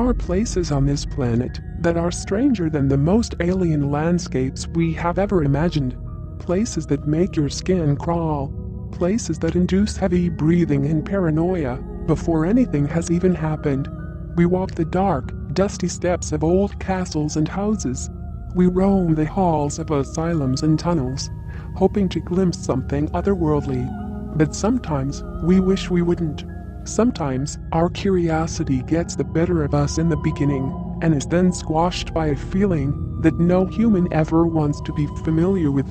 are places on this planet that are stranger than the most alien landscapes we have ever imagined. Places that make your skin crawl. Places that induce heavy breathing and paranoia before anything has even happened. We walk the dark, dusty steps of old castles and houses. We roam the halls of asylums and tunnels, hoping to glimpse something otherworldly. But sometimes we wish we wouldn't. Sometimes our curiosity gets the better of us in the beginning and is then squashed by a feeling that no human ever wants to be familiar with.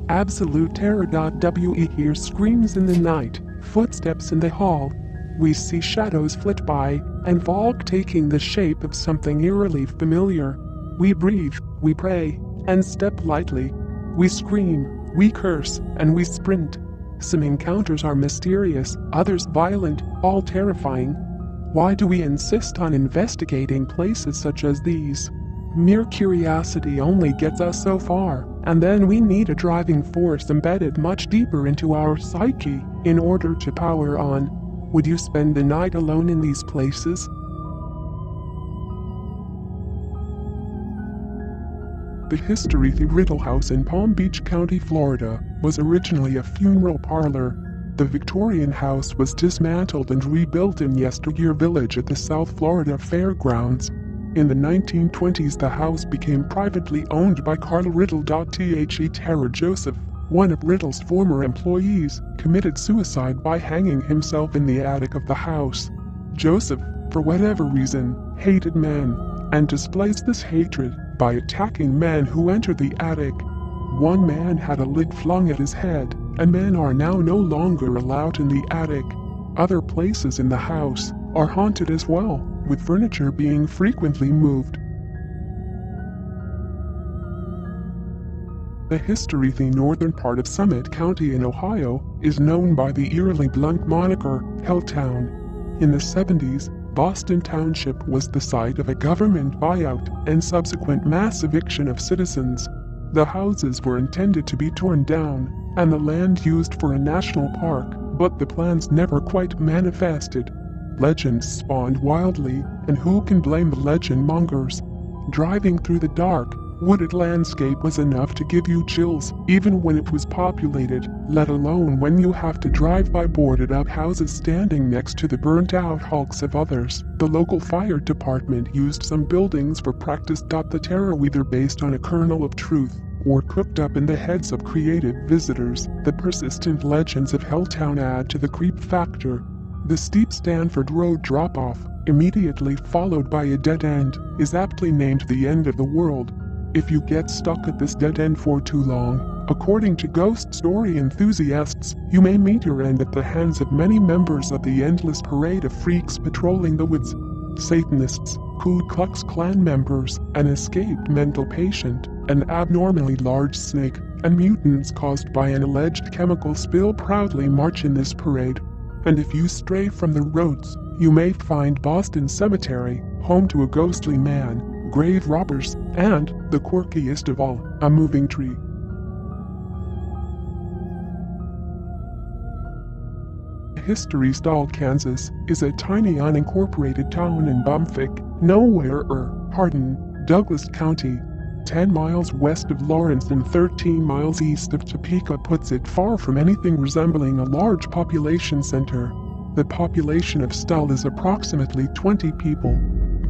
Absolute terror. We hear screams in the night, footsteps in the hall. We see shadows flit by, and fog taking the shape of something eerily familiar. We breathe, we pray, and step lightly. We scream, we curse, and we sprint. Some encounters are mysterious, others violent, all terrifying. Why do we insist on investigating places such as these? Mere curiosity only gets us so far, and then we need a driving force embedded much deeper into our psyche in order to power on. Would you spend the night alone in these places? The history. The Riddle House in Palm Beach County, Florida, was originally a funeral parlor. The Victorian house was dismantled and rebuilt in Yesteryear Village at the South Florida Fairgrounds. In the 1920s, the house became privately owned by Carl Riddle. Terror Joseph, one of Riddle's former employees, committed suicide by hanging himself in the attic of the house. Joseph, for whatever reason, hated men, and displays this hatred by attacking men who entered the attic. One man had a lid flung at his head, and men are now no longer allowed in the attic. Other places in the house are haunted as well, with furniture being frequently moved. The history. The northern part of Summit County in Ohio is known by the eerily blunt moniker Helltown. In the 70s, Boston Township was the site of a government buyout and subsequent mass eviction of citizens. The houses were intended to be torn down and the land used for a national park, but the plans never quite manifested. Legends spawned wildly, and who can blame the legend mongers? Driving through the dark, wooded landscape was enough to give you chills, even when it was populated, let alone when you have to drive by boarded up houses standing next to the burnt out hulks of others. The local fire department used some buildings for practice. The terror, whether based on a kernel of truth or cooked up in the heads of creative visitors, the persistent legends of Helltown add to the creep factor. The steep Stanford Road drop-off, immediately followed by a dead end, is aptly named the end of the world. If you get stuck at this dead end for too long, according to ghost story enthusiasts, you may meet your end at the hands of many members of the endless parade of freaks patrolling the woods. Satanists, Ku Klux Klan members, an escaped mental patient, an abnormally large snake, and mutants caused by an alleged chemical spill proudly march in this parade. And if you stray from the roads, you may find Stull Cemetery, home to a ghostly man, grave robbers, and, the quirkiest of all, a moving tree. History. Stull, Kansas, is a tiny unincorporated town in bumfuck, nowhere Hardin, Douglas County, 10 miles west of Lawrence and 13 miles east of Topeka, puts it far from anything resembling a large population center. The population of Stull is approximately 20 people.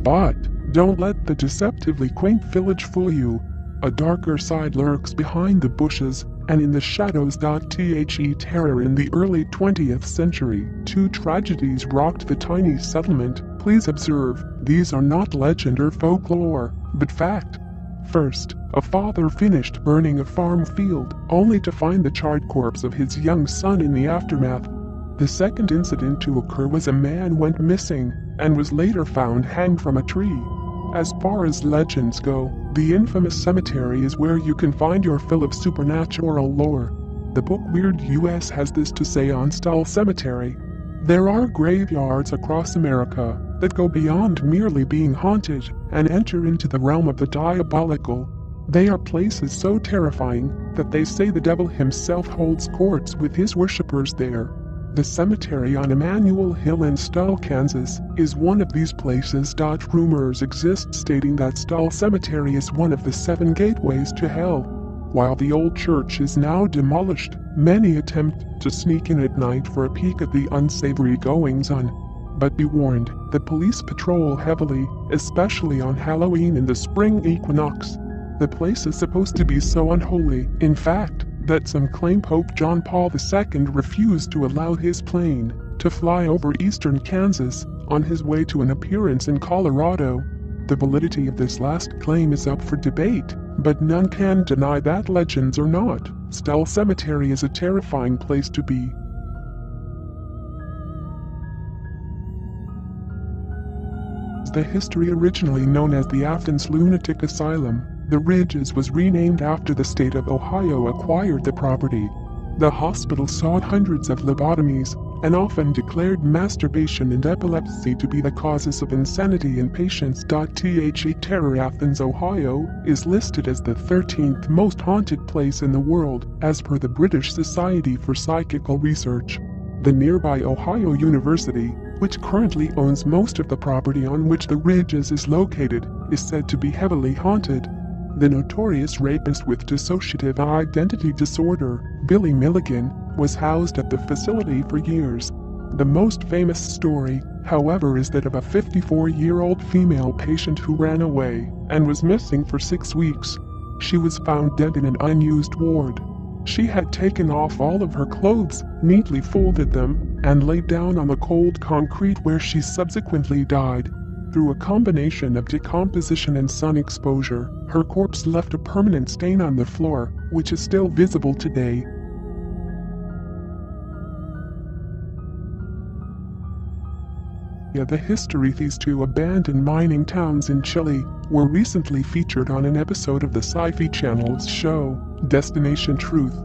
But don't let the deceptively quaint village fool you. A darker side lurks behind the bushes and in the shadows. Terror. In the early 20th century, two tragedies rocked the tiny settlement. Please observe, these are not legend or folklore, but fact. First, a father finished burning a farm field, only to find the charred corpse of his young son in the aftermath. The second incident to occur was a man went missing and was later found hanged from a tree. As far as legends go, the infamous cemetery is where you can find your fill of supernatural lore. The book Weird US has this to say on Stull Cemetery. There are graveyards across America that go beyond merely being haunted and enter into the realm of the diabolical. They are places so terrifying that they say the devil himself holds courts with his worshippers there. The cemetery on Emmanuel Hill in Stull, Kansas, is one of these places. Rumors exist stating that Stull Cemetery is one of the 7 gateways to hell. While the old church is now demolished, many attempt to sneak in at night for a peek at the unsavory goings-on. But be warned, the police patrol heavily, especially on Halloween and the spring equinox. The place is supposed to be so unholy, in fact, that some claim Pope John Paul II refused to allow his plane to fly over eastern Kansas on his way to an appearance in Colorado. The validity of this last claim is up for debate, but none can deny that, legends or not, Stull Cemetery is a terrifying place to be. The history originally known as the Athens Lunatic Asylum, the Ridges was renamed after the state of Ohio acquired the property. The hospital saw hundreds of lobotomies and often declared masturbation and epilepsy to be the causes of insanity in patients. Terror Athens, Ohio, is listed as the 13th most haunted place in the world, as per the British Society for Psychical Research. The nearby Ohio University, which currently owns most of the property on which the Ridges is located, is said to be heavily haunted. The notorious rapist with dissociative identity disorder, Billy Milligan, was housed at the facility for years. The most famous story, however, is that of a 54-year-old female patient who ran away and was missing for 6 weeks. She was found dead in an unused ward. She had taken off all of her clothes, neatly folded them, and laid down on the cold concrete where she subsequently died. Through a combination of decomposition and sun exposure, her corpse left a permanent stain on the floor, which is still visible today. The history. These 2 abandoned mining towns in Chile were recently featured on an episode of the Sci-Fi Channel's show, Destination Truth.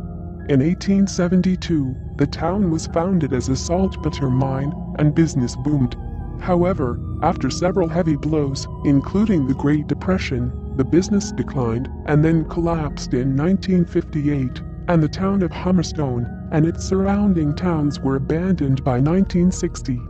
In 1872, the town was founded as a saltpeter mine, and business boomed. However, after several heavy blows, including the Great Depression, the business declined and then collapsed in 1958, and the town of Humberstone and its surrounding towns were abandoned by 1960.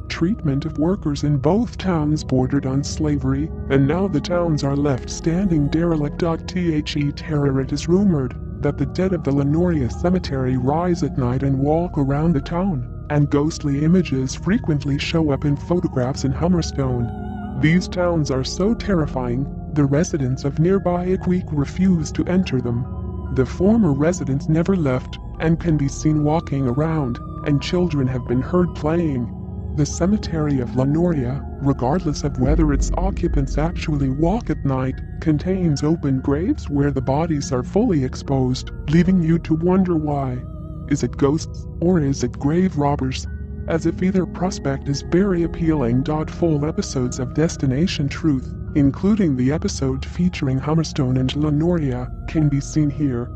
Treatment of workers in both towns bordered on slavery, and now the towns are left standing derelict. Terror. It is rumored that the dead of the Lanoria cemetery rise at night and walk around the town, and ghostly images frequently show up in photographs in Humberstone. These towns are so terrifying, the residents of nearby Aqueak refuse to enter them. The former residents never left and can be seen walking around, and children have been heard playing. The cemetery of Lanoria, regardless of whether its occupants actually walk at night, contains open graves where the bodies are fully exposed, leaving you to wonder why. Is it ghosts, or is it grave robbers? As if either prospect is very appealing. Full episodes of Destination Truth, including the episode featuring Humberstone and Lanoria, can be seen here.